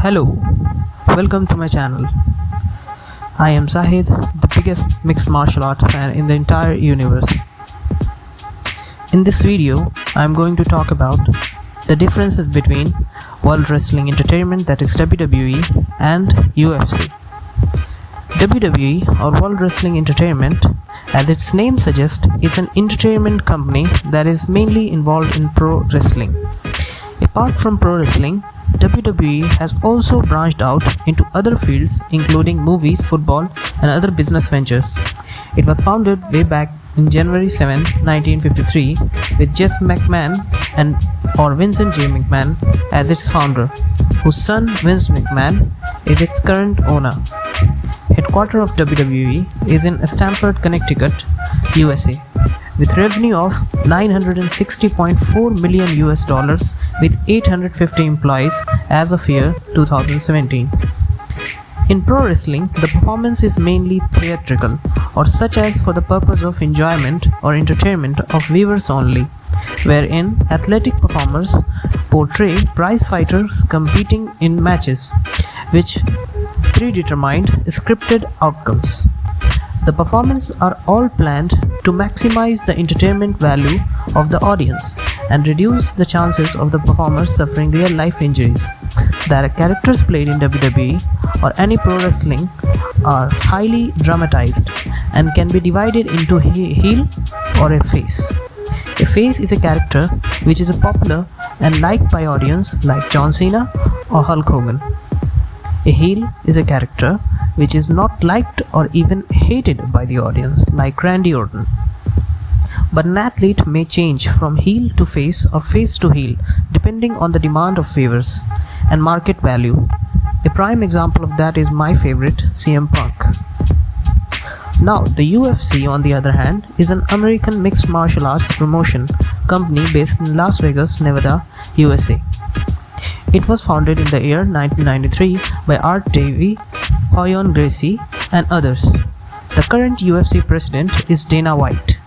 Hello, welcome to my channel. I am Zahid, the biggest mixed martial arts fan in the entire universe. In this video, I am going to talk about the differences between World Wrestling Entertainment, that is WWE, and UFC. WWE, or World Wrestling Entertainment, as its name suggests, is an entertainment company that is mainly involved in pro wrestling. Apart from pro wrestling, WWE has also branched out into other fields including movies, football, and other business ventures. It was founded way back in January 7, 1953 with Jess McMahon or Vincent J. McMahon as its founder, whose son Vince McMahon is its current owner. Headquarters of WWE is in Stamford, Connecticut, USA, with revenue of $960.4 million with 850 employees as of year 2017. In pro wrestling, the performance is mainly theatrical, or such as for the purpose of enjoyment or entertainment of viewers only, wherein athletic performers portray prize fighters competing in matches, which predetermined scripted outcomes. The performances are all planned to maximize the entertainment value of the audience and reduce the chances of the performer suffering real-life injuries. The characters played in WWE or any pro wrestling are highly dramatized and can be divided into a heel or a face. A face is a character which is popular and liked by audience like John Cena or Hulk Hogan. A heel is a character which is not liked or even hated by the audience like Randy Orton. But an athlete may change from heel to face or face to heel depending on the demand of viewers and market value. A prime example of that is my favorite, CM Punk. Now, the UFC, on the other hand, is an American mixed martial arts promotion company based in Las Vegas, Nevada, USA. It was founded in the year 1993 by Art Davie, Ryan Gracie, and others. The current UFC president is Dana White.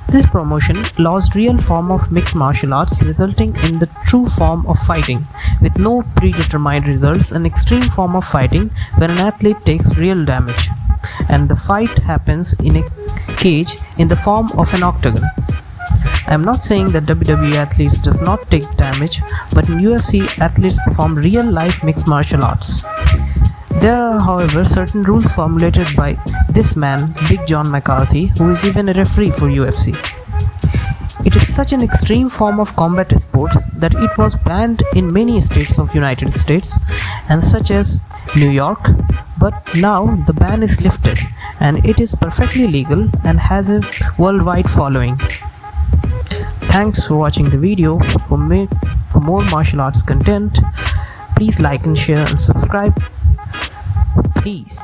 This promotion lost real form of mixed martial arts, resulting in the true form of fighting, with no predetermined results, an extreme form of fighting where an athlete takes real damage, and the fight happens in a cage in the form of an octagon. I am not saying that WWE athletes does not take damage, but in UFC athletes perform real life mixed martial arts. There are, however, certain rules formulated by this man, Big John McCarthy, who is even a referee for UFC. It is such an extreme form of combat sports that it was banned in many states of United States and such as New York, but now the ban is lifted and it is perfectly legal and has a worldwide following. Thanks for watching the video. For more martial arts content, please like and share and subscribe. Peace.